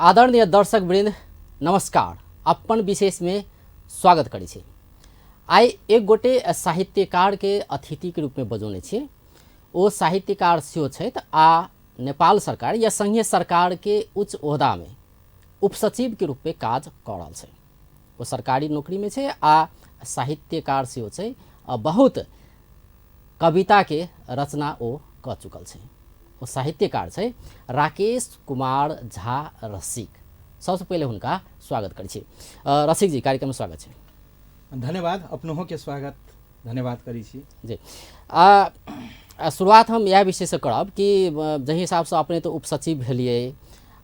आदरणीय दर्शक वृंद नमस्कार। अपन विशेष में स्वागत करै छी। आइ एक गोटे साहित्यकार के अतिथि के रूप में बजौने छी। ओ साहित्यकार सेहो छथि आ नेपाल सरकार या संघीय सरकार के उच्च ओहदा में उपसचिव के रूप में काज कऽ रहल छै। ओ सरकारी नौकरी में छै आ साहित्यकार सेहो छै। बहुत कविता के रचना ओ कऽ चुकल छै। ओ साहित्यकार छै राकेश कुमार झा रसिक। सबसे पहले हुनका स्वागत करै छी। रसिक जी, कार्यक्रम में स्वागत छै। धन्यवाद। अपनों के स्वागत धन्यवाद करै छी जी। शुरुआत हम यह विषय से करब कि जहि हिसाब से अपने तो उपसचिव भेलिए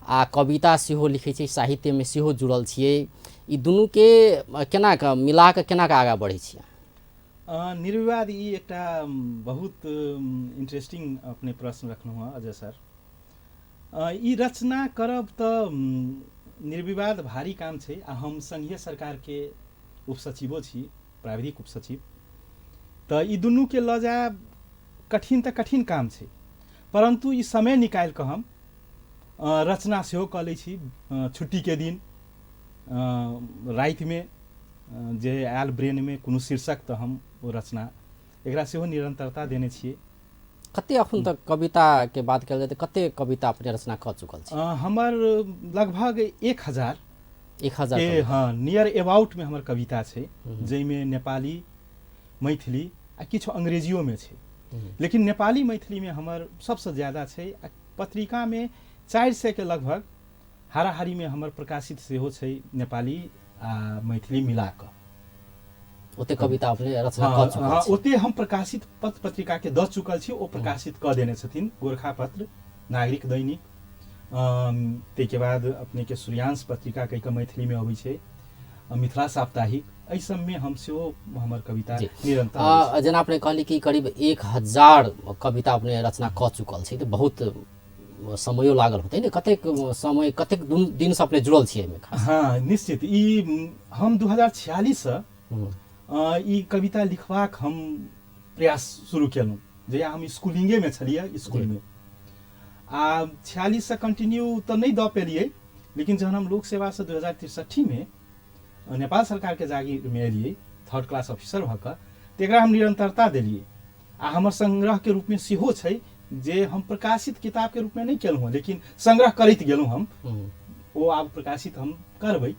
आ कविता सेहो लिखै छी, साहित्य में सेहो जुड़ल छियै। ई दुनू के केना के मिला के केना के आगा बढ़ै छियै? निर्विवाद ई एकटा बहुत इंटरेस्टिंग अपने प्रश्न रखलहुँ हँ अजय सर। ई रचना करब तऽ निर्विवाद भारी काम छै आ हम संघीय सरकार के उपसचिवो छी, प्राविधिक उपसचिव। तऽ ई दुनू के लऽ जायब कठिन तऽ कठिन काम छै, परंतु ई समय निकालि कऽ हम रचना सेहो कऽ लै छी। छुट्टी के दिन राति में जे आयल ब्रेन में कोनो शीर्षक तऽ हम ओ रचना एकरा सेहो निरंतरता देने छियै। कते अखन तक कविता के बात कल जाए तो कते कविता अपने रचना कर चुकल छी? हमर लगभग 1000 के हाँ नियर अबाउट में हमर कविता छै, जैमे नेपाली, मैथिली आ किछु अंग्रेजियो में छै। लेकिन नेपाली मैथिली में हमर सबसे ज्यादा छै। पत्रिका में 400 के लगभग हाराहारी में हमर प्रकाशित सेहो छै, नेपाली आ मैथिली मिला कऽ। ओते कविता अपने रचना कऽ चुकल छी? ओते हम प्रकाशित पत्र पत्रिका के दऽ चुकल छी। ओ प्रकाशित कऽ देने छथिन। गोरखापत्र, नागरिक दैनिक, ताहिके बाद अपने के सूर्यांश पत्रिका कहि कऽ मैथिली में अबै छै, मिथिला साप्ताहिक, एहि सब में हम सेहो हमर कविता निरंतर। जेना अपने कहली कि करीब 1000 कविता अपने रचना कऽ चुकल छी, तो बहुत समयो लागल होते ने? कतेक समय कतेक दिन से अपने जुड़ल छियै एहिमे? हाँ निश्चित। ई हम 2046 से ई कविता लिखबाक हम प्रयास शुरू केलहुँ, जहिया हम स्कूलिंगे में छलियै स्कूल में। आ 46 से कंटिन्यू तऽ नहीं दऽ पेलियै, लेकिन जहन हम लोक सेवा से 2063 में नेपाल सरकार के जागीर में एलियै 3rd क्लास ऑफिसर भऽ कऽ, तेकरा हम निरंतरता देलियै। आ हमर संग्रह के रूप में सेहो छै, जे हम प्रकाशित किताब के रूप में नहीं केलहुँ, लेकिन संग्रह करैत गेलहुँ हम। ओ आब प्रकाशित हम करबै,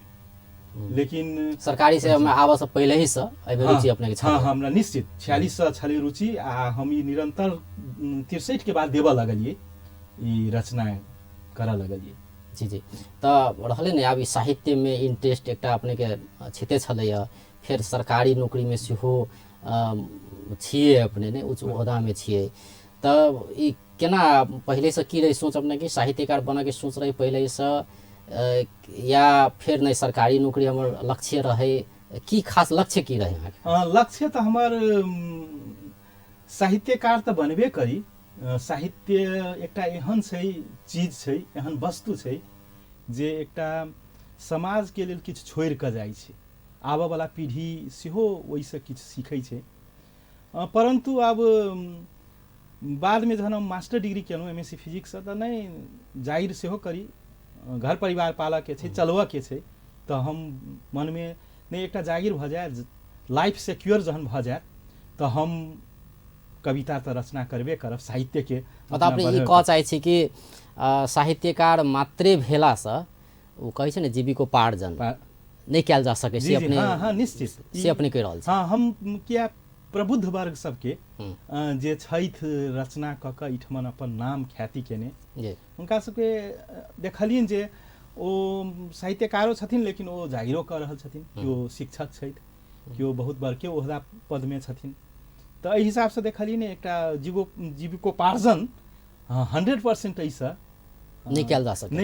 लेकिन सरकारी सेवा में आबऽ से पहले ही से रुचि अपने के? हाँ, हमरा निश्चित 46 से छलै रुचि। आ हम ई निरंतर 63 के बाद देबऽ लगलियै, ई रचना करऽ लगलियै। जी जी। तो रहले ने आब साहित्य में इंटरेस्ट एकटा अपने के छिते छलैया, फिर सरकारी नौकरी में सेहो छियै अपने ने, उच्च ओहदा में छियै। तब ई केना पहले से की रही सोच अपने की साहित्यकार बने के सोच रही पहले से, या फिर नहीं सरकारी नौकरी हमर लक्ष्य रहे? की खास लक्ष्य की रहे अहाँके? लक्ष्य तऽ हमर साहित्यकार तऽ बनबे करी। साहित्य एकटा एहन छै चीज छै, एहन वस्तु छै जे एकटा समाज के लेल किछु छोड़ि कऽ जाइ छै। आबऽ वाला पीढ़ी सेहो ओहिसँ किछु सीखै छै। परंतु अब बाद में जहन हम मास्टर डिग्री केलहुँ MSc फिजिक्स से, तऽ नहीं जाहिर सेहो करी, घर परिवार पालऽ के छै, चलबऽ के छै, तऽ हम मन में नहीं एकटा जागिर भऽ जाए, लाइफ सिक्योर जहन भऽ जाए, तऽ हम कविता तऽ रचना करबे करब साहित्य के। मतलब अपने ई कह चाहै छी कि साहित्यकार मात्रे भेला से ओ कहै छै ने जीविकोपार्जन नहीं कयल जा सकै छै अपने? हाँ निश्चित से अपने कहि रहल छी। हाँ, हम किया प्रबुद्ध वर्ग सबके जे छथि रचना कऽ कऽ एहिठमन अपन नाम ख्याति केने, हुनका सबके देखलियनि जे ओ साहित्यकारो छथिन, लेकिन ओ जागिरो कऽ रहल छथिन। केओ शिक्षक छथि, केओ बहुत बड़के ओहदा पद में छथिन। तऽ एहि हिसाब से देखलियै ने एकटा जीविकोपार्जन 100% एहिसँ नहीं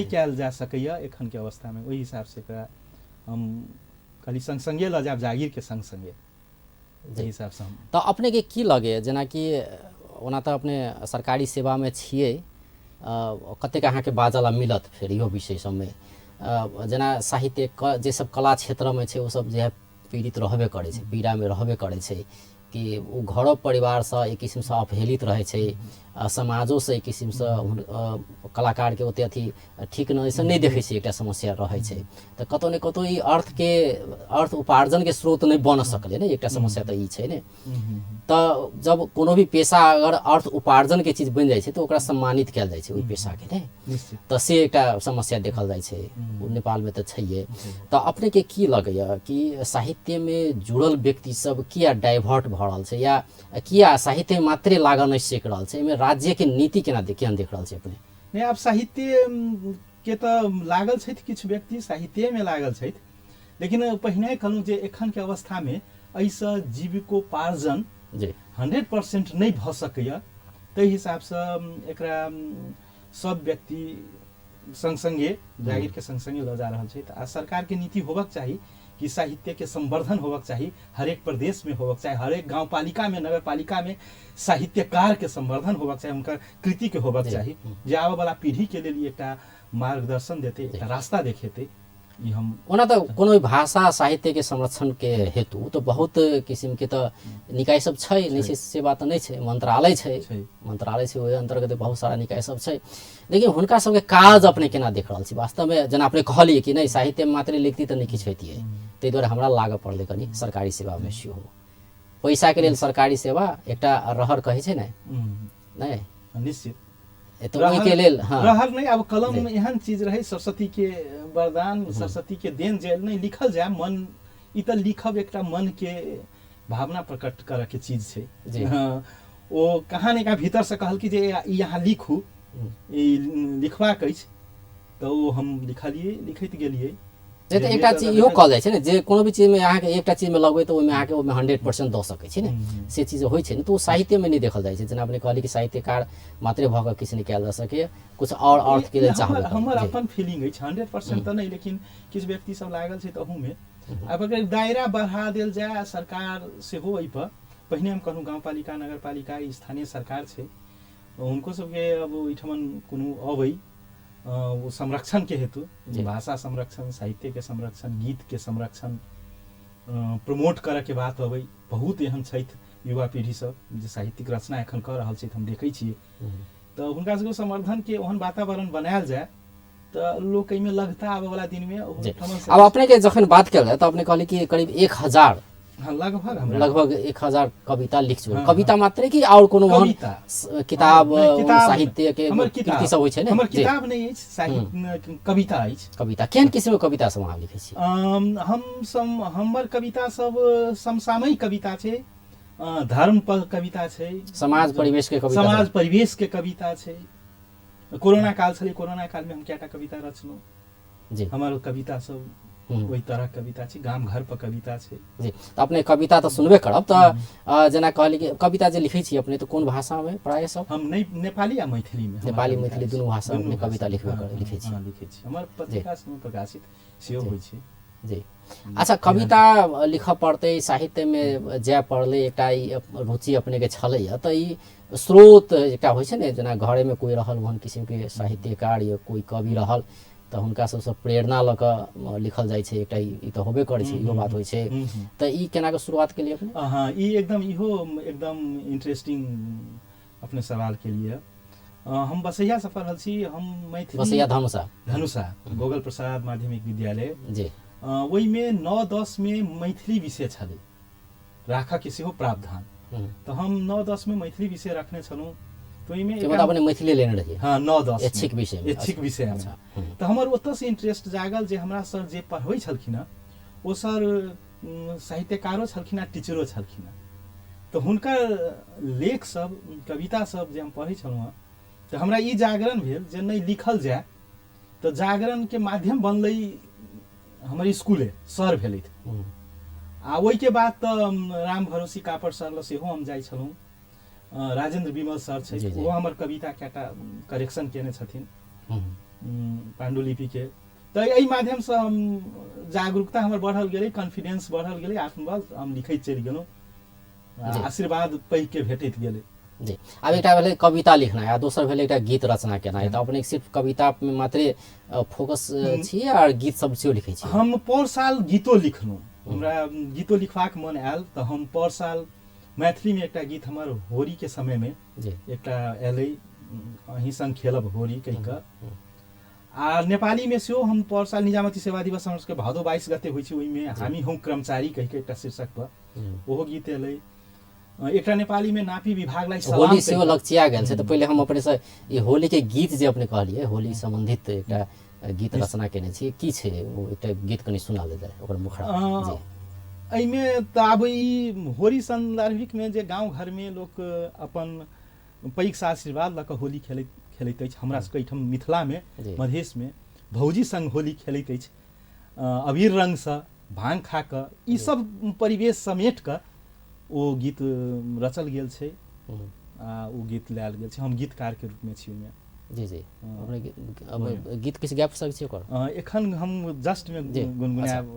कयल जा सकैया एखन के अवस्था में। ओहि हिसाब से एकरा हम खाली संग संगे लऽ जायब, जागीर के संग संगे, एहि हिसाब से हम। तो अपने के की लगे, जेना कि ओना तऽ अपने सरकारी सेवा में छियै, कतेक अहाँके बाजला मिलत फिर इहो विषय सबमे? जेना साहित्य जे सब कला क्षेत्र में छै, ओ सब जे है पीड़ित रहबे करे छै, पीड़ा में रहबे करे छै। कि उ घरो परिवार से एक किसिम से अवहेलित रहे छै, समाजो से एक किसिम से कलाकार के ओते अथी ठीक नहीं देखे छै, एकटा समस्या रहे छै। तो कतौ ने कतौ ई अर्थ उपार्जन के स्रोत नहीं बन सकले ने, एकटा समस्या तो ई छै ने। तो जब कोनो भी पेशा अगर अर्थ उपार्जन के चीज बन जाए छै तो ओकरा सम्मानित कयल जाए छै ओइ पेशा के ने, तो से एकटा समस्या देखल जाए छै, नेपाल में तो छैहे। तो अपने के की लगैया कि साहित्य में जुड़ल व्यक्ति सब किया डाइवर्ट भ रहल छै, या किया साहित्य में मात्रे लागल नहीं सीख रहल छै, एमे राज्य के नीति केना देख रहल छै अपने? नहीं, अब साहित्य के तो लागल छै, किछु व्यक्ति साहित्य में लागल छै, लेकिन पहिने कहलूँ जे एखन के अवस्था में ऐसा जीविकोपार्जन 100% नहीं भ सकैया। ताहि हिसाब से एकरा सब व्यक्ति संग संगे जागीर के संग संगे ल जा रहल छै। आ सरकार के नीति होबक चाही कि साहित्य के संवर्धन होबक चाही, हरेक प्रदेश में होबक चाही, हरेक गांव पालिका में नगर पालिका में साहित्यकार के संवर्धन होबक चाही, उनकर कृति के होबक चाही, जे आबे वाला पीढ़ी के लिए एकटा मार्गदर्शन देते, एकटा रास्ता देखेते। ओना तो कोनो भी भाषा साहित्य के संरक्षण के हेतु तो बहुत किसिम के तो निकाय सब छै, नहीं से बात नहीं छै, मंत्रालय छै, ओहि अंतर्गत बहुत सारा निकाय सब छै। लेकिन हुनका सबके काज अपने केना देख रहल छी? वास्तव में जना अपने कहलिए कि नहीं साहित्य में मात्र लिखती तो नहीं किछु होइतिए, ताहि दुआरे हमरा लागऽ पड़लै कनी सरकारी सेवा में सेहो। पैसा के लेल सरकारी सेवा एकटा रहर कहै छै नहीं निश्चित तो के लेल रहल नहीं। अब कलम एहन चीज रहे, सरस्वती के वरदान, सरस्वती के देन जे नहीं लिखल जाए, मन ई तो लिखब एकटा मन के भावना प्रकट करे के चीज छै। ओ कहाँ ने कहाँ भीतर से कहल कि जे यहाँ लिखू, लिखबाक अछि, तो हम लिखलिए, लिखैत गेलिए। तो एकटा चीज इहो कहल जाइ छै ने, जे कोनो भी चीज में अहाँ के एकटा चीज में लगबै तो ओहिमे अहाँ के 100% दऽ सकै छै ने, से चीज होइ छै ने। तो साहित्य में नहीं देखल जाइ छै, जेना अपने कहली कि साहित्यकार मात्रे भऽ कऽ किछु नहीं कयल जा सकै, कुछ और अर्थ के लेल चाहबै। हमर अपन फीलिंग अछि, 100% तो नहीं, लेकिन किछु व्यक्ति सब लागल छै तहू में। अब अगर दायरा बढ़ा देल जाए सरकार से हो, एहि पर पहिने हम कहूँ गाँव पालिका नगर पालिका स्थानीय सरकार छै, उनको सबके अब ओहिठमन कोनो अबै वो संरक्षण के हेतु, भाषा संरक्षण, साहित्य के संरक्षण, गीत के संरक्षण प्रमोट करे के बात अबै। बहुत एहन छथि युवा पीढ़ी सब जे साहित्यिक रचना एखन कर रहल छै, हम देखै छियै। तो हुनका सबके संवर्धन के ओहन वातावरण बनायल जाए तो लोग एहिमे लगता आबे वाला दिन में। अब अपने के जखन बात कयल जाए तो अपने कहली कि करीब 1000 लगभग 1000 कविता लिख चुकल। कविता मात्र कि और कोनो किताब साहित्य के कृति सब होइ छै ने? हमर किताब नहीं अछि, साहित्य कविता अछि। कविता केहन किसिम के कविता सब अहाँ लिखै छी? हमर कविता सब समसामयिक कविता छै, धर्म पर कविता छै, समाज परिवेश के कविता, समाज परिवेश के कविता छै। कोरोना काल छलै, कोरोना काल में हम कएटा कविता रचलहुँ जी। हमर कविता सब वही तरह कविता छै, गाम घर पर कविता छै जी। तो अपने कविता तो सुनबे करब, तो जना कहली कि कविता जे लिखै छी अपने तो कोन भाषा में प्राय सब? हम नहीं नेपाली या मैथिली में, नेपाली मैथिली दुनू भाषा में कविता लिखै छी। हमर पत्रिका में प्रकाशित सेहो होइ छै जी। अच्छा, कविता लिखऽ पड़ते, साहित्य में जाय पड़ले, एकटा रुचि अपने के छलै, तो ई स्रोत एकटा होइ छै ने, जेना घरे में कोई रहल ओहन किसिम के साहित्यकार या कोई कवि रहल तो हुनका सबसे प्रेरणा लऽ कऽ लिखल जाइ छै, एकटा ई तो होबे करै छै, इहो बात होइ छै। तो ई केना के शुरुआत के लिए अपने? हाँ, ई एकदम इहो एकदम इंटरेस्टिंग अपने सवाल के लिए। हम बसैया से पढ़ल छी, हम मैथिली बसैया धनुषा गोगल प्रसाद माध्यमिक विद्यालय जी। ओहि में 9-10 में मैथिली विषय छलै, राखऽ के सेहो प्रावधान। तो हम 9-10 में मैथिली विषय रखने छलहुँ। तो मतलब अपने मैथिली लेने रहिए? हाँ, 9-10 ऐच्छिक विषय में। तो हमर ओतऽ से इंटरेस्ट जागल जे हमरा सर जे पढ़बै छलखिन हँ, ओ सर साहित्यकारो छलखिन हँ, टीचरो छलखिन हँ। तो हुनकर लेख सब, कविता सब जे हम पढ़ै छलहुँ हँ, तो हमरा ई जागरण भेल जे नहीं लिखल जाए। तो जागरण के माध्यम बनलै हमर स्कूले सर भेलथि। आ ओहि के बाद तो राम भरोसी कापड़ सर लग सेहो हम जाइ छलहुँ। राजेंद्र विमल सर छै, वो हमर कविता कएटा करेक्शन केने छथिन पांडुलिपि के। तो एहि माध्यम से हम जागरूकता हमर बढ़ल गेलै, कॉन्फिडेंस बढ़ल गेलै, आत्मबल हम लिखैत चलि गेलहुँ, आशीर्वाद पैघ के भेटैत गेलै जी। अब एकटा भेलै कविता लिखनाइ, आ दोसर भेलै एकटा गीत रचना केनाइ। तो अपने सिर्फ कविता में मात्रे फोकस छी और गीत सब सेहो लिखै छी? हम पर साल गीतो लिखलहुँ, हमरा गीतो लिखबाक मन आयल, तो हम पर साल मैथिली में एकटा गीत हमर होरी के समय में जी एकटा एलै अहीं संग खेलब होरी कहि कऽ आ नेपाली में सेहो हम पर साल निजामती सेवा दिवस हमर सबके भादो 22 गते होइ छै, ओहिमे हामी हूँ कर्मचारी कहि कऽ एकटा शीर्षक पर ओहो गीत एलै। एकटा नेपाली में नापी विभागलाई सलाम होली सेहो लगचिया गेल छै, तऽ पहिले हम अपने से ई होली के गीत जे अपने कहलिए होली संबंधित एकटा गीत रचना केने छी, की छै ओ एकटा गीत कनि सुना ले जाय ओकर मुखड़ा जी। एहिमे तऽ आब ई होली संदर्भिक में जे गाँव घर में लोक अपन पैघ सा आशीर्वाद लऽ कऽ होली खेलैत अछि। हमरा सबके एहिठाम मिथिला में मधेश में भौजी संग होली खेलैत अछि, अबीर रंग से भांग खा कऽ ई सब परिवेश समेट कऽ ओ गीत रचल गेल छै आ ओ गीत लायल गेल छै। हम गीतकार के रूप में छी ओहिमे। जी जी अपने गीत किछु गाबि सकै छी ओकर? एखन हम जस्ट में गुनगुनाएब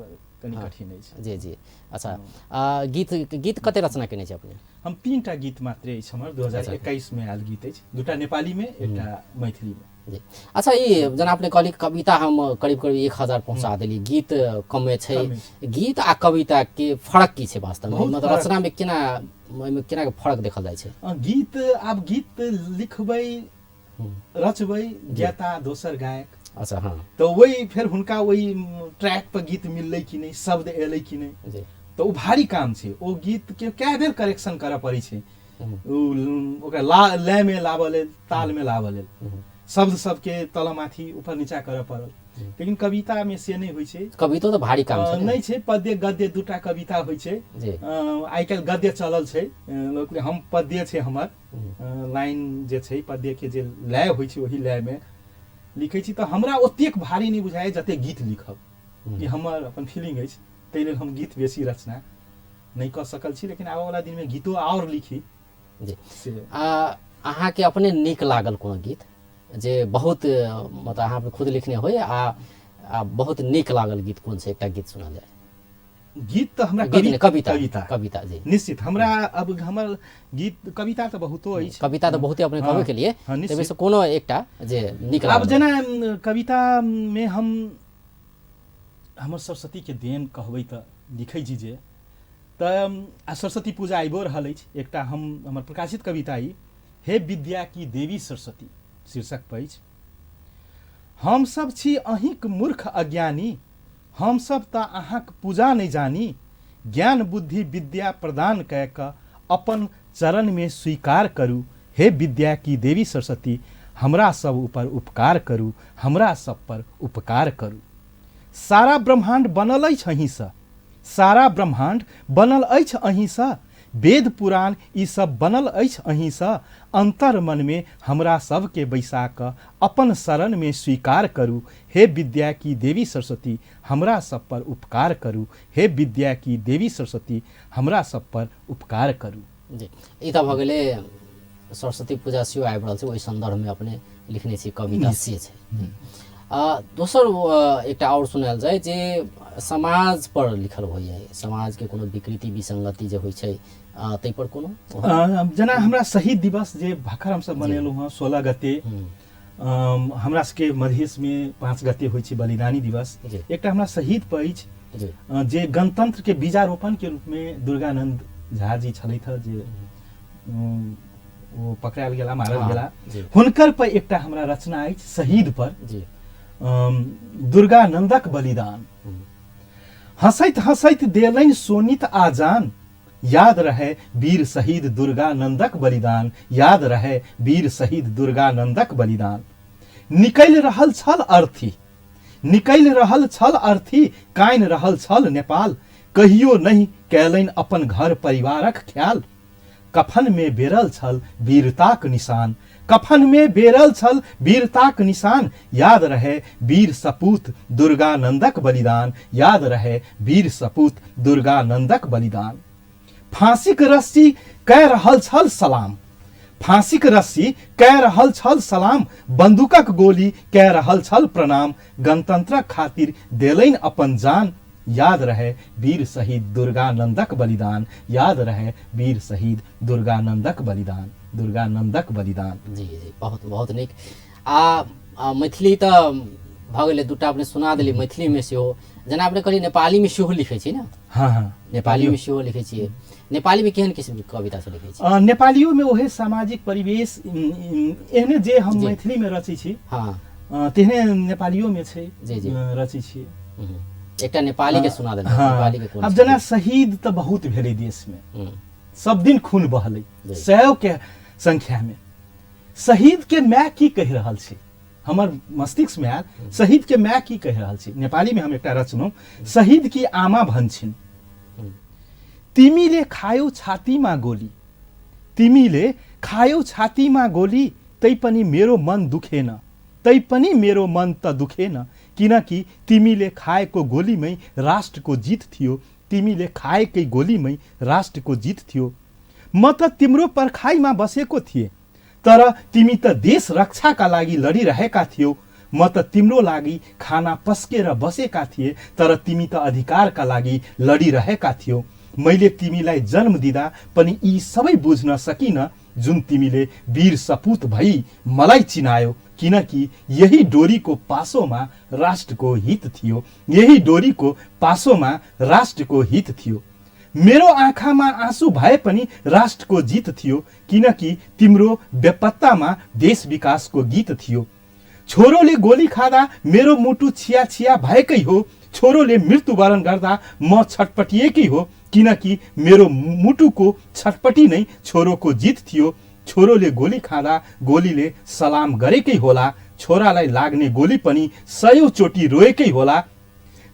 कनि कठिन अछि। जी जी अच्छा गीत कते रचना केने छी अपने? हम 3टा गीत मात्रे अछि हमर, 2021 में आयल गीत अछि, 2टा नेपाली में एकटा मैथिली में। जी अच्छा ई जेना अपने कहली कविता हम करीब करीब 1000 पहुंचा देली, गीत कमे छै, गीत आ कविता के फर्क की छै वास्तव में? मतलब रचना में केना के फर्क देखल जाइ छै? गीत आब गीत लिखबै रचबै ज्ञाता दोसर गायक, अच्छा हाँ, तो वही फिर हुनका वही ट्रैक पर गीत मिललै कि नहीं, शब्द एलै कि नहीं, तो भारी काम छै। ओ गीत के कए बेर करेक्शन करऽ पड़ै छै, ओकरा लय में लाबऽ लेल, ताल में लाबऽ लेल, शब्द सबके तलमाथी ऊपर नीचा करऽ पड़ल। लेकिन कविता में से नहीं होइ छै। कविता तो भारी काम छै, नहीं छै। पद्य गद्य 2टा कविता होइ छै। आइ काल्हि गद्य चलल छै, हम पद्य छै हमर, लाइन जे छै पद्य के जे लय होइ छै ओही लय में लिखै छी। तऽ हमरा ओतेक भारी नहीं बुझाय जते गीत लिखब, ई हमर अपन फीलिंग अछि। ताहि लेल हम गीत बेसी रचना नहीं कऽ सकल छी, लेकिन आबऽ वाला दिन में गीतो और लिखी। जी अहाँ के अपने नीक लागल कोनो गीत जे बहुत मतलब अहाँ खुद लिखने होय आ बहुत नीक लागल गीत कोन छै? एकटा गीत सुना जाय। गीत तो हमरा कविता जी निश्चित हमरा अब हमर गीत कविता तो बहुतो अछि, कविता तो बहुते अपने कहबे के लिए, तबे से कोनो एकटा जे नीक लागल। अब जेना कविता में हम हमर सरस्वती के देन कहबै तऽ लिखै छी जे, तऽ सरस्वती पूजा आइबो रहल अछि। एकटा हमर प्रकाशित कविता ई हे विद्या की देवी सरस्वती शीर्षक पर अछि। हम सब छी अहिंक मूर्ख अज्ञानी, हम सब ता अहाँक पूजा नहीं जानी, ज्ञान बुद्धि विद्या प्रदान कय कऽ अपन चरण में स्वीकार करू। हे विद्या की देवी सरस्वती हमरा सब ऊपर उपकार करू, हमरा सब पर उपकार करू। सारा ब्रह्मांड बनल अछि अहींसँ, सारा ब्रह्मांड बनल अछि अहींसँ, वेद पुराण ई सब बनल अछि अहींसँ। अंतर मन में हमरा सबके बैसा कऽ अपन शरण में स्वीकार करू। हे विद्या की देवी सरस्वती हमरा सब पर उपकार करू, हे विद्या की देवी सरस्वती हमरा सब पर उपकार करू। जी ई तऽ भऽ गेलै सरस्वती पूजा सेहो आबि रहल छै, ओहि संदर्भ में अपने लिखने छी कविता से छै। दोसर एकटा और सुनायल जाय जे समाज पर लिखल होइए, समाज के कोनो विकृति विसंगति जे होइ छै ताहि पर कोनो जेना हमरा शहीद दिवस जे भखर हम सब मनेलहुँ हँ 16 गते, हमरा सबके मधेश में 5 गते होइ छै बलिदानी दिवस। एकटा हमरा शहीद पर अछि जे गणतंत्र के बीजारोपण के रूप में दुर्गानंद झा जी छलैथ जे वो पकड़ायल गेला, मारल गेला, हुनकर पर एकटा हमरा रचना अछि शहीद पर। दुर्गानंदक बलिदान हंसैत हंसैत देलनि सोनित आजान, याद रहे वीर शहीद दुर्गानंदक बलिदान, याद रहे वीर शहीद दुर्गानंदक बलिदान। निकलि रहल छल अर्थी, निकलि रहल छल अर्थी, कानि रहल छल नेपाल, कहियो नहीं कैलनि अपन घर परिवारक ख्याल। कफन में बेरल छल वीरताक निशान, कफन में बेरल छल वीरताक निशान, याद रहे वीर सपूत दुर्गानंदक बलिदान, याद रहे वीर सपूत दुर्गानंदक बलिदान। फांसीक रस्सी कह रहल छल सलाम, फांसीक रस्सी कह रहल छल सलाम, बंदूकक गोली कह रहल छल प्रणाम, गणतंत्रक खातिर देलनि अपन जान, याद रहे वीर शहीद दुर्गानंदक बलिदान, याद रहे वीर शहीद दुर्गानंदक बलिदान, दुर्गानंदक बलिदान। जी जी बहुत बहुत नीक। मैथिली तऽ भऽ गेलै, दूटा अपने सुना देली मैथिली में सेहो, जेना अपने कहली नेपाली में सेहो लिखै छी ना? हाँ हाँ, नेपाली में सेहो लिखै छियै। नेपाली में केहन किसिम के कविता सब लिखै छी? नेपालियो में ओहे सामाजिक परिवेश एहने जे हम मैथिली में रचै छी, हाँ तेहने नेपालियो में छै जी जी रचै छियै। एकटा नेपाली के सुना देना। हाँ, नेपाली के कोन? अब जना शहीद तो बहुत भेलै देश में, सब दिन खून बहलै, जी। 100 के संख्या में। शहीद के माय की कह रहल छी, हमर मस्तिष्क में आयल, शहीद के माय की कह रहल छी। नेपाली में हम एकटा रचनौ, शहीद की आमा भन्छिन्, तिमीले खायौ छातीमा गोली, तिमीले खायौ छातीमा गोली, तैपनि मेरो मन दुखेन, तैपनि मेरो मन त दुखेन, किनकि तिमीले खाएको गोलीमै राष्ट्रको जित थियो, तिमीले खाएकै गोलीमै राष्ट्रको जित थियो। म त तिम्रो पर्खाइमा बसेको थिएँ, तर तिमी त देश रक्षाका लागि लडिरहेका थियौ। म त तिम्रो लागि खाना पस्केर बसेका थिए, तर तिमी त अधिकारका लागि लडिरहेका थियौ। मैले तिमीलाई जन्म दिँदा पनि यी सबै बुझ्न सकिन, जुन तिमीले वीर सपूत भई मलाई चिनायो, किनकि यही डोरीको पासोमा राष्ट्रको हित थियो, यही डोरीको पासोमा राष्ट्रको हित थियो। मेरो आँखामा आँसु भए पनि राष्ट्रको जित थियो, किनकि तिम्रो बेपत्तामा देश विकासको गीत थियो। छोरोले गोली खाँदा मेरो मुटु छिया छिया भएकै हो, छोरोले मृत्युवरण गर्दा म छटपटिएकै हो, किनकि मेरो मुटुको छटपटी नै छोरोको जित थियो। छोरोले गोली खाँदा गोलीले सलाम गरेकै होला, छोरालाई लाग्ने गोली पनि 100 चोटि रोएकै होला।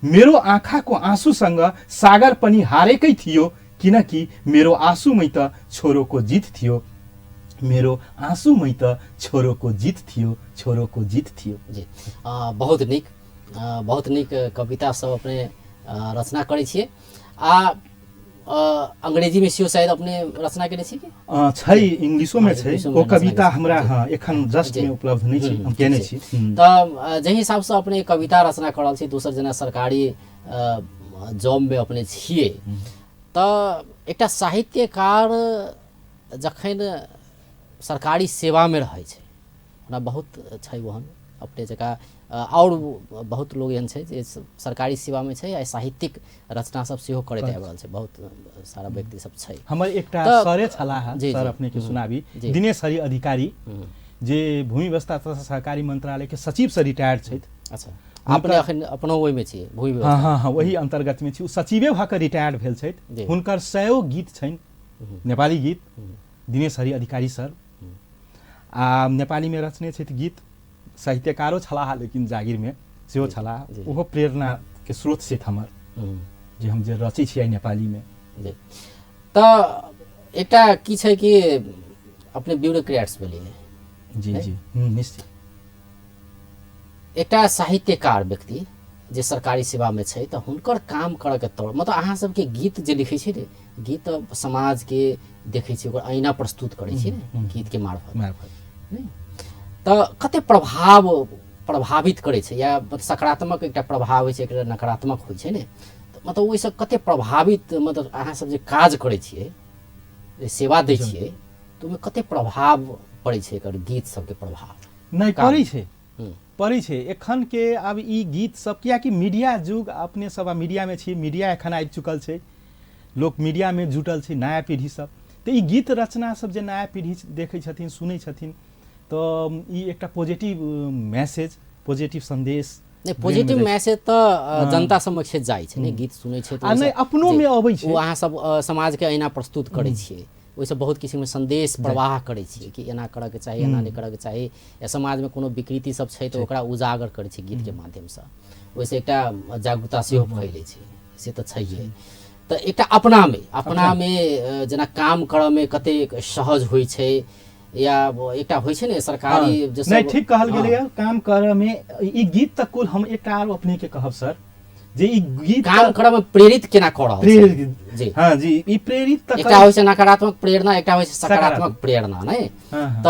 मेरो आँखाको आँसुसँग सागर पनि हारेकै थियो, किनकि मेरो आँसुमै त छोरोको जित थियो, मेरो आँसुमै त छोरोको जित थियो, छोरोको जित थियो। जी बहुत नीक कविता सब अपने रचना करै छियै। अंग्रेजी में सेहो शायद अपने रचना केने छी कि? छै, इंग्लिशो में छै। ओ कविता हमरा हाँ एखन जस्ट में उपलब्ध नहीं छी, हम केने छी। त जे हिसाब से अपने कविता रचना करल छी, दोसर जना सरकारी जॉब में अपने छिए, त एकटा साहित्यकार जखन सरकारी सेवा में रहै छै, हमरा बहुत छै वहन अपने जगह और बहुत लोग एहन छै जे सरकारी सेवा में छै आ साहित्यिक रचना सब सेहो करैत आबि रहल छै, बहुत सारा व्यक्ति सब छै। हमर एकटा सरे छलाह, सर अपने के सुनाबी, दिनेश हरि अधिकारी, जे भूमि व्यवस्था तथा सहकारी मंत्रालय के सचिव से रिटायर्ड छै। अच्छा, आपने अखन अपनो ओइ में छी भूमि व्यवस्था? हाँ हाँ, वही अंतर्गत में छी। सचिवे भ के रिटायर्ड भेल छै। हुनकर 100 गीत छैन, नेपाली गीत, दिनेश हरि अधिकारी सर। आ नेपाली में रचने छै गीत। साहित्यकारो छलाह, लेकिन जागीर में सेहो छलाह। ओहो प्रेरणा के स्रोत से हमर, जे हम जे रचै छियै नेपाली में। त एकटा की छै कि अपने ब्यूरोक्रेट्स भेलिए। जी जी, निश्चित। एकटा साहित्यकार व्यक्ति जे सरकारी सेवा में छै, त हुनकर काम करऽ के तौर मतलब अहाँ सबके गीत जे लिखै छी ने, गीत समाज के देखै छी, ओकर आईना प्रस्तुत करै छी ने गीत के मार्फत, त कते प्रभावित करै छै, या मतलब सकारात्मक एकटा प्रभाव होइ छै, एकटा नकारात्मक होइ छै ने, मतलब ओइसँ कते प्रभावित, मतलब अहाँ सब जे काज करै छियै, सेवा दै छियै, त ओइमे कते प्रभाव पड़ै छै, एकर गीत सबके प्रभाव? नहीं पड़ै छै एखन के। अब ई गीत सब, कियाकि मीडिया युग, अपने सब मीडिया में छी, मीडिया एखन आबि चुकल छै, लोक मीडिया में जुटल छै, नया पीढ़ी सब। तो ई गीत रचना सब जे नया पीढ़ी देखै छथिन, सुनै छथिन, तो ई एकटा पॉजिटिव मैसेज, पॉजिटिव संदेश। नहीं, पॉजिटिव मैसेज तो जनता समक्ष जाइ छै ने, गीत सुनै छै, आ नहीं अपनो में अबै छै। ओ अहाँ सब समाज के आईना प्रस्तुत करै छियै, ओइसे बहुत किसिम संदेश प्रवाह करै छियै कि एना करऽ के चाही, एना नहीं करऽ के चाही, या समाज में कोनो विकृति सब छै तो ओकरा उजागर करै छै गीत के माध्यम से। ओइसे एकटा जागरूकता सेहो फैलै छै, से तो छैहे। त एकटा अपना में जेना काम करऽ में कते सहज होइ छै, या एकटा होइ छै ने सरकारी जे सब। नहीं, ठीक कहल गेलै है, काम करऽ में ई गीत तक कुल हम एकटा आरो अपने के कहब सर, जे ई गीत काम करऽ में प्रेरित केना कऽ रहल छै। जी हाँ जी, ई प्रेरित तक एकटा होइ छै नकारात्मक प्रेरणा, एकटा होइ छै सकारात्मक प्रेरणा, नै? त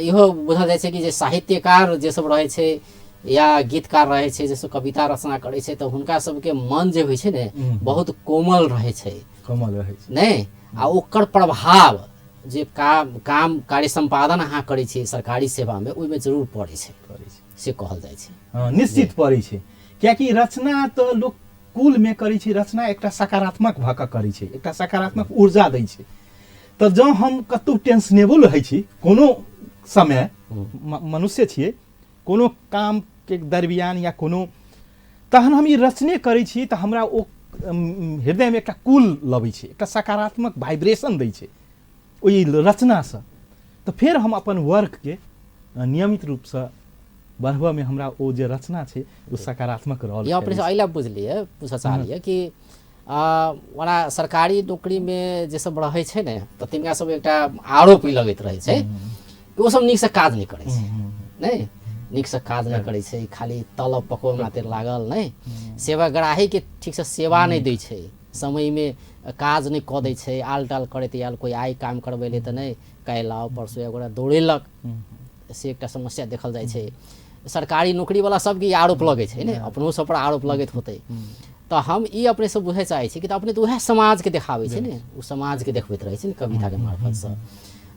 इहो बुझल जाइ छै कि जे साहित्यकार जे सब रहै छै, या गीतकार रहे छै, जे सब कविता रचना करे छै, तो हुनका सबके मन जे होइ छै ने, बहुत कोमल रहे छै, नै? आ ओकर प्रभाव जे काम कार्य संपादन अहाँ करै छी सरकारी सेवा में, ओइमे जरूर पड़ै छै, से कहल जाइ छै। निश्चित पड़ै छै, कियाकि रचना तो लोग कुल में करै छी रचना एकटा सकारात्मक भऽ कऽ करै छै, एकटा सकारात्मक ऊर्जा दै छै। तऽ जँ हम कतहु टेंशनेबल रहै छी कोनो समय, मनुष्य छियै, कोनो काम के दरमियान या कोनो, तहन हम ई रचने करै छी तऽ हमरा ओ हृदय में एकटा कुल लबै छै, एकटा सकारात्मक वाइब्रेशन दै छै ओहि रचनासँ। तऽ फेर हम अपन वर्क के नियमित रूप से बढ़बऽ में हमरा ओ जे रचना छै ओ सकारात्मक रहल। यहाँ अपने अइला बुझलिए पूछऽ चाहलिए कि ओना सरकारी नौकरी में जे सब रहै छै ने तऽ तिनका सब एकटा आरोप लगैत रहै छै कि ओ सब नीक से काज नहीं करै छै, नहीं नीक से काज नहीं करै छै, खाली तलब पकबऽ मातिर लागल, नहीं सेवाग्राही के ठीक से सेवा नहीं दै छै, समय में काज नहीं कऽ दै छै, आल टाल करैत आयल, कोई आइ काम करबै तऽ नहीं काल्हि आउ परसू एगोरा दौड़ेलक, से एकटा समस्या देखल जाइ छै। सरकारी नौकरी वाला सबके आरोप लगे छै ने, अपनो सब पर आरोप लगैत होते। तो हम ई अपने से बुझे चाहे छी कि अपने तो वह समाज के देखाबै छै ने, उ समाज के देखबैत रहे छै ने कविता के मार्फत से।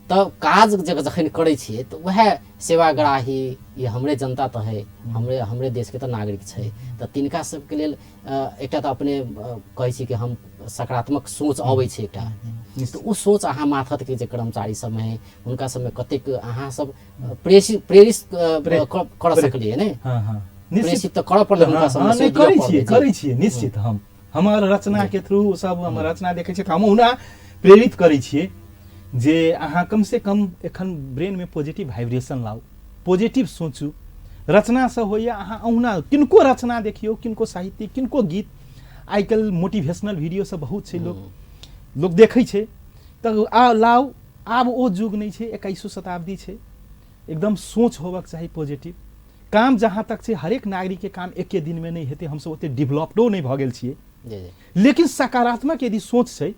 तो काज जखन करै छियै तो वह सेवाग्राही ये हमरे जनता तो है, हमरे देश के तो नागरिक छै, तो तिनका सबके लेल एकटा तो अपने कहै छी कि हम सकारात्मक सोच अबै छै एकटा, तो उ सोच अहाँ मार्फत के जे कर्मचारी सब है हुनका सब में कतेक अहाँ सब प्रेरित कर सकलिए ने? प्रेरित तो करऽ पड़लै हुनका सब में, करै छियै निश्चित। हम हमर रचना के थ्रू सब हम रचना देखै छियै तऽ हम हुनका प्रेरित करै छियै जे अहाँ कम से कम एखन ब्रेन में पॉजिटिव वाइब्रेशन लाउ, पॉजिटिव सोचू। रचना से होइए अहाँ अहुना किनको रचना देखियो, किनको साहित्य, किनको गीत, आजकल मोटिवेशनल वीडियो सब बहुत छै, लोग देखै छै, तऽ लाउ। आब ओ युग नहीं छै, 21वीं शताब्दी छै, एकदम सोच होबक चाही पॉजिटिव। काम जहाँ तक छै हरेक नागरिक के काम एके दिन में नहीं हेतै, हमसब ओते डेवलप्डो नहीं भऽ गेल छियै, लेकिन सकारात्मक यदि सोच छै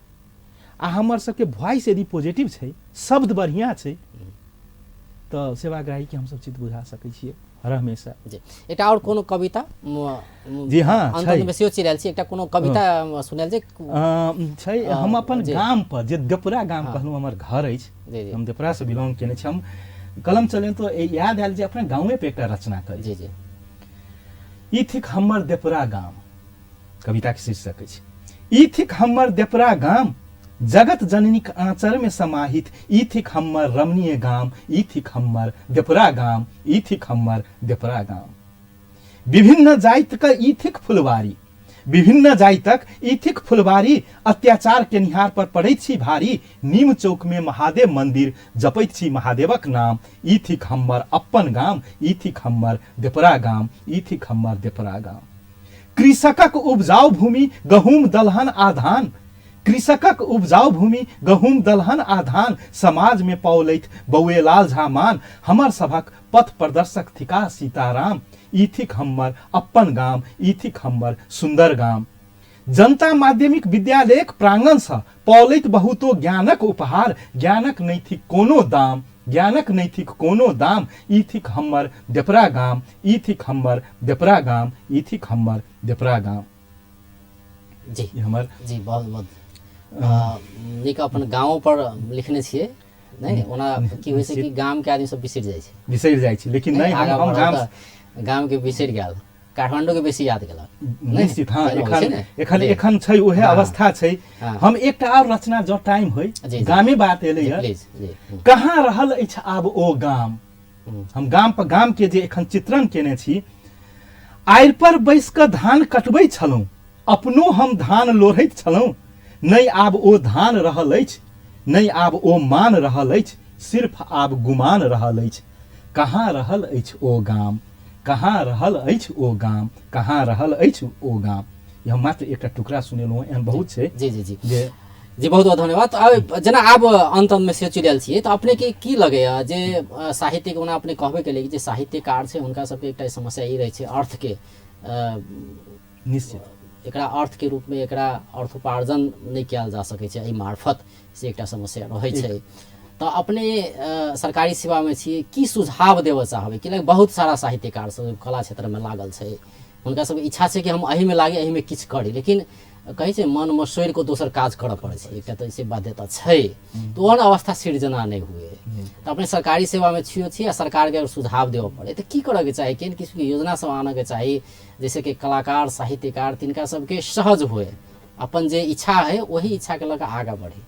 आ हमर सबके वॉइस यदि पॉजिटिव छै, शब्द बढ़िया छै, तो सेवाग्राही के हम सब चित्त बुझा सकै छियै हर हमेशा। जी एकटा और कोनो कविता जी हाँ अंत में सेहो चिरायल छी, एकटा कोनो कविता सुनायल छै। हम अपन गाम पर जे देपरा गाम कहलहुँ हमर घर अछि, हम देपरा से बिलोंग केने छी, हम कलम चले तो याद आयल जे अपना गाँवे पे एकटा रचना करी। जी जी ई थिक हमर देपरा गाम, कविता के शीर्षक अछि ई थिक हमर देपरा गाम, जगत जननीक आंचर में समाहित, ई थिक हमर रमणीय गाम, ई थिक हमर देपरा गाम, ई थिक हमर देपरा गाम। विभिन्न जाइत का ई थिक फुलवारी, विभिन्न जाइतक ई थिक फुलवारी, अत्याचार के निहार पर पड़ैत छी भारी, नीम चौक में महादेव मंदिर जपैत छी महादेवक नाम, ई थिक हमर अपन गाम, ई थिक हमर देपरा गाम, ई थिक हमर देपरा गाम। कृषकक उपजाऊ भूमि गहूम दलहन आ धान, कृषकक उपजाऊ भूमि गहूम दलहन आ धान, समाज में पौलैत बौएलाल झा मान, हमर सभक पथ प्रदर्शक थिका सीताराम, ई थिक हमर अपन गाम, ई थिक हमर सुंदर गाम। जनता माध्यमिक विद्यालय प्रांगण से पौलैत बहुतो ज्ञानक उपहार, ज्ञानक नहीं थिक कोनो दाम, ज्ञानक नहीं थिक कोनो दाम, ई थिक हमर देपरा गाम, ई थिक हमर देपरा गाम, ई थिक हमर देपरा गाम। जी हमर जी बहुत बहुत नीक अपन गाँव पर लिखने छियै, नहीं ओना की होइ छै कि गाम के आदमी सब बिसरि जाइ छै, लेकिन नहीं हम गाम के बिसरि गेल, काठमांडू के बेसी याद केलक निश्चित। हाँ एखन छै उहे अवस्था छै। हम एकटा और रचना जो टाइम होय गामे बात एलै है, कहाँ रहल अछि आब ओ गाम। हम गाम के जे एखन चित्रण केने छी, आरि पर बैस कऽ धान कटबै छलहुँ, अपनो हम धान लोढ़ैत छलहुँ, नहीं आब ओ धान रहल अछि, नहीं आब ओ मान रहल अछि, सिर्फ आब गुमान रहल अछि। कहाँ रहल अछि ओ गाम, कहाँ रहल अछि ओ गाम, कहाँ रहल अछि ओ गाम। हम मात्र एकटा टुकड़ा सुनेलहुँ, एहन बहुत छै। जी जी जी जी बहुत बहुत धन्यवाद। अब जेना आब अंत में से चुनल छियै, तो अपने के की लगैया जे साहित्यिक ओना अपने कहबे केलियै जे साहित्यकार छै हुनका सबके एकटा समस्या ई रहै छै अर्थ के, निश्चित एकरा अर्थ के रूप में एकरा अर्थोपार्जन नहीं कयल जा सकै छै, एहि मार्फत से एकटा समस्या रहै छै। तो अपने सरकारी सेवा में छी, की सुझाव देवऽ चाहबै? कि बहुत सारा साहित्यकार सब कला क्षेत्र में लागल छै, हुनका सब इच्छा छै कि हम एही में लागे, एही में किछु करी, लेकिन कहै छै मन मसोरि को दोसर काज करऽ पड़ै छै, एकटा तऽ ऐसे बाध्यता छै, तो ओहन अवस्था सृजना नहीं हुए। तो अपने सरकारी सेवा में छियो छी आ सरकार के अगर सुझाव देवऽ पड़े तो की करऽ के चाही, केहन किस्म के योजना सब आनऽ के चाही जैसे कि कलाकार साहित्यकार तिनका सबके सहज हुए, अपन जे इच्छा है वही इच्छा के लऽ आगा बढ़े।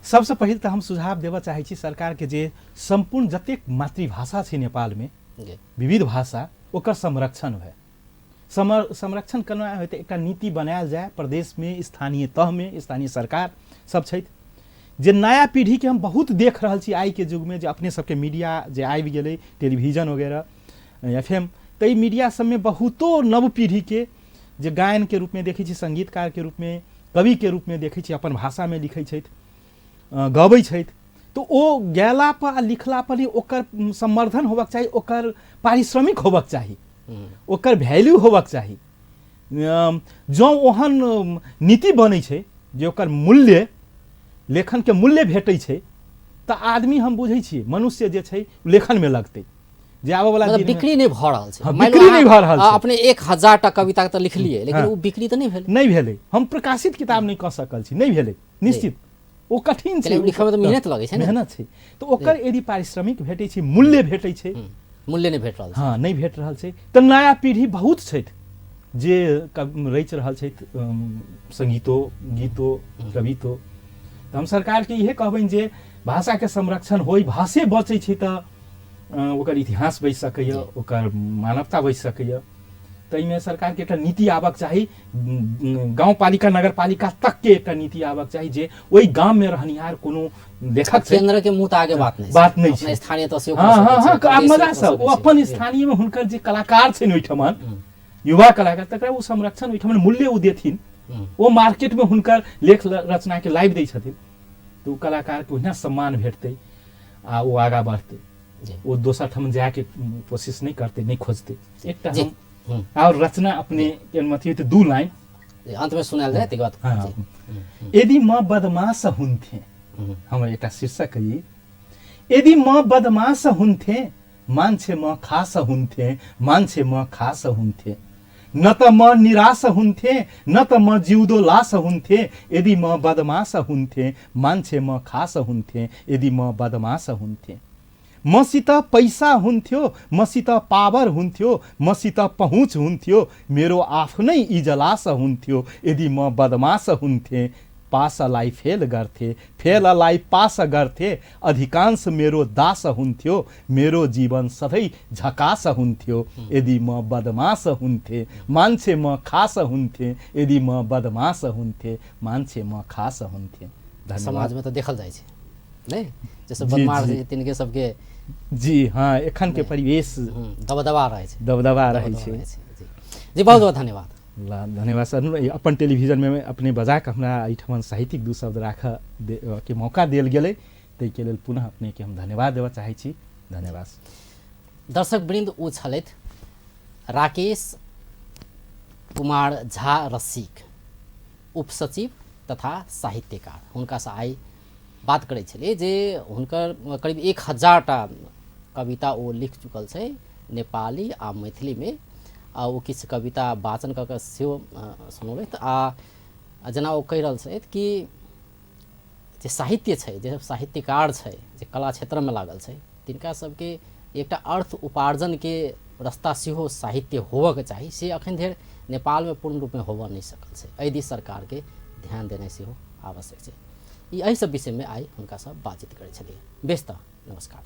सबसे पहिले तऽ हम सुझाव देबऽ चाहै छी सरकार के जे संपूर्ण जतेक मातृभाषा छै नेपाल में विविध भाषा ओकर संरक्षण है। संरक्षण करना है तो एक नीति बनायल जाए प्रदेश में, स्थानीय तह में, स्थानीय सरकार सब छै जे नया पीढ़ी के हम बहुत देख रहल छी आई के युग में, जे अपने सबके मीडिया जे आबि गेलै टेलीविजन वगैरह FM, तो ई मीडिया सब में बहुतो नव पीढ़ी के जे गायन के रूप में देखै छी, संगीतकार के रूप में, कवि के रूप में देखै छी, अपन भाषा में लिखै छथि, गबै छथि, तो ओ गैला पर आ लिखला पर ही ओकर संवर्धन होबक चाही, ओकर पारिश्रमिक होबक चाही, ओकर वैल्यू होबक चाही। जो ओहन नीति बनै छै जे ओकर मूल्य लेखन के मूल्य भेटै छै तऽ आदमी हम बुझै छियै मनुष्य जे छै लेखन में लगतै, जे आबऽ वाला दिन बिक्री नहीं भऽ रहल छै। बिक्री नहीं भऽ रहल छै। अपने 1000 टा कविता तऽ लिखलिए लेकिन वो बिक्री तऽ नहीं भेलै। नहीं भेलै, हम प्रकाशित किताब नहीं कऽ सकल छी, नहीं भेलै निश्चित, ओ कठिन छै, लिखै में तऽ मेहनत लगै छै, मेहनत छै, तो ओकर यदि पारिश्रमिक भेटै छै, मूल्य भेटै छै, मूल्य नहीं भेट रहल छै, हाँ नहीं भेट रहल छै, तऽ नया पीढ़ी बहुत छथि जे रचि रहल छथि संगीतो गीतो कवितो। तऽ हम सरकार के इहे कहबनि जे भाषा के संरक्षण होई, भाषे बचै छै तऽ ओकर इतिहास बचि सकैए, ओकर मानवता बचि सकैए। ताहिमे सरकार के एकटा नीति आबक चाही, गाँव पालिका नगर पालिका तक के एकटा नीति आबक चाही जे ओहि गाँव में रहनिहार कोनो लेखक छै, केंद्र के मुंह तऽ आगे बात नहीं छै, स्थानीय तह से मजा से ओ अपन स्थानीय में हुनकर जे कलाकार छै ओहिठमन युवा कलाकार तकरा ओ संरक्षण ओहिठमन मूल्य ओ देथिन, ओ मार्केट में हुनकर लेख रचना के लाइव दै छथिन, तो कलाकार के ओहिना सम्मान भेटतै आ ओ आगा बढ़तै, ओ दोसर ठाम जाए के कोशिश नहीं करते, नहीं खोजते। एकटा हम और रचना अपने के अनुमति तो 2 लाइन अंत में सुनाल जाए तक बात। यदि म बदमाश हुन्थे, हमर एकटा शीर्षक है, यदि म बदमाश हुन्थे मान्छे म खास हुन्थे, मान्छे म खास हुन्थे, न त म निराश हुन्थे, न त म जिउँदो लास हुन्थे, यदि म बदमाश हुन्थे मान्छे म खास हुन्थे, यदि म बदमाश हुन्थे। मसित पैसा हुन्थ्यो, मसित पावर हुन्थ्यो, मसित पहुँच हुन्थ्यो, मेरो आफ्नै इजलास हुन्थ्यो, यदि म बदमाश हुन्थे पासलाई फेल गर्थे, फेललाई पास गर्थे, अधिकांश मेरो दास हुन्थ्यो, मेरो जीवन सधैँ झकास हुन्थ्यो, यदि म बदमाश हुन्थे, मान्छे म खास हुन्थे, यदि म बदमाश हुन्थे, मान्छे म खास हुन्थे। समाज में तो देखल जाए छै नहीं, जैसे बदमाश तिनके सबके जी हाँ एखन के परिवेश दबदबा रहे छै, दबदबा रहे छै। जी बहुत बहुत धन्यवाद। धन्यवाद सर। अपन टेलीविजन में अपने बजा के हमरा एहिठमन साहित्यिक 2 शब्द राख के मौका देल गेलै, ताहिके लेल पुनः अपने के हम धन्यवाद देबऽ चाहै छी। धन्यवाद। दर्शक वृंद ओ छलथि राकेश कुमार झा रसिक, उपसचिव तथा साहित्यकार, हुनका से आइ बात करै छलिए जे हुनकर करीब 1000 टा कविता ओ लिख चुकल छै नेपाली आ मैथिली में, आ वो किछु कविता वाचन कऽ के सेहो सुनौलथि। आ जेना ओ कहि रहल छथि कि जे साहित्य छै, जे साहित्यकार छै, जे कला क्षेत्र में लागल छै, तिनका सबके एकटा अर्थ उपार्जन के रास्ता सेहो साहित्य होबऽ के चाही, से अखन धरि नेपाल में पूर्ण रूप में होबऽ नहीं सकल छै, एहि दिस सरकार के ध्यान देनाइ सेहो आवश्यक छै। ई एहि सब विषय में आइ हुनका सब बातचीत करै छलिए। बेस तऽ नमस्कार।